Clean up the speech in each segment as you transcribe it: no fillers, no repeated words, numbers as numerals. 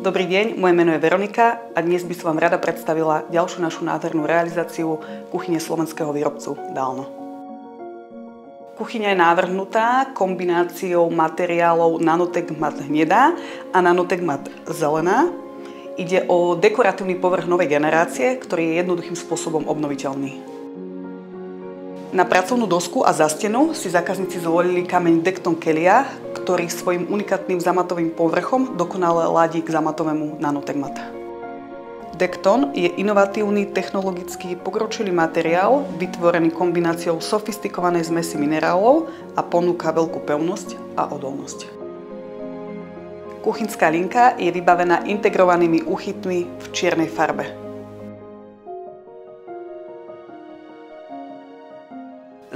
Dobrý deň, moje meno je Veronika a dnes by som vám rada predstavila ďalšiu našu nádhernú realizáciu kuchyne slovenského výrobcu Dalno. Kuchyňa je navrhnutá kombináciou materiálov Nanotech Mat hnedá a Nanotech Mat zelená. Ide o dekoratívny povrch novej generácie, ktorý je jednoduchým spôsobom obnoviteľný. Na pracovnú dosku a za stenu si zákazníci zvolili kameň Dekton Kelia, ktorý svojim unikátnym zamatovým povrchom dokonale ladí k zamatovému Nanotech Mat. Dekton je inovatívny, technologicky pokročilý materiál, vytvorený kombináciou sofistikovanej zmesi minerálov a ponúka veľkú pevnosť a odolnosť. Kuchynská linka je vybavená integrovanými úchytmi v čiernej farbe.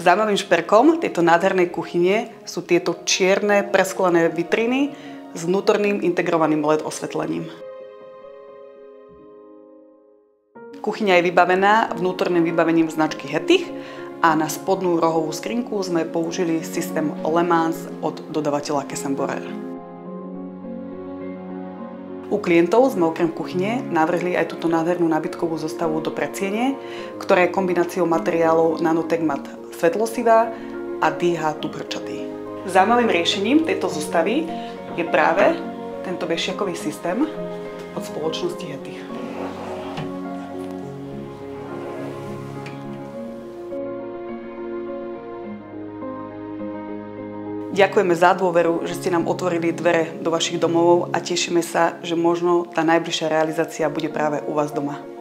Zaujímavým šperkom tejto nádhernej kuchyne sú tieto čierne presklené vitriny s vnútorným integrovaným LED osvetlením. Kuchyňa je vybavená vnútorným vybavením značky Hettich a na spodnú rohovú skrinku sme použili systém Le Mans od dodavateľa Caisson Borer. U klientov sme okrem kuchyne navrhli aj túto nádhernú nábytkovú zostavu do predsiene, ktorá je kombináciou materiálov Nanotech Mat svetlosivá a DH tub hrčatý. Zaujímavým riešením tejto zostavy je práve tento vešiakový systém od spoločnosti Hettich. Ďakujeme za dôveru, že ste nám otvorili dvere do vašich domovov a tešíme sa, že možno tá najbližšia realizácia bude práve u vás doma.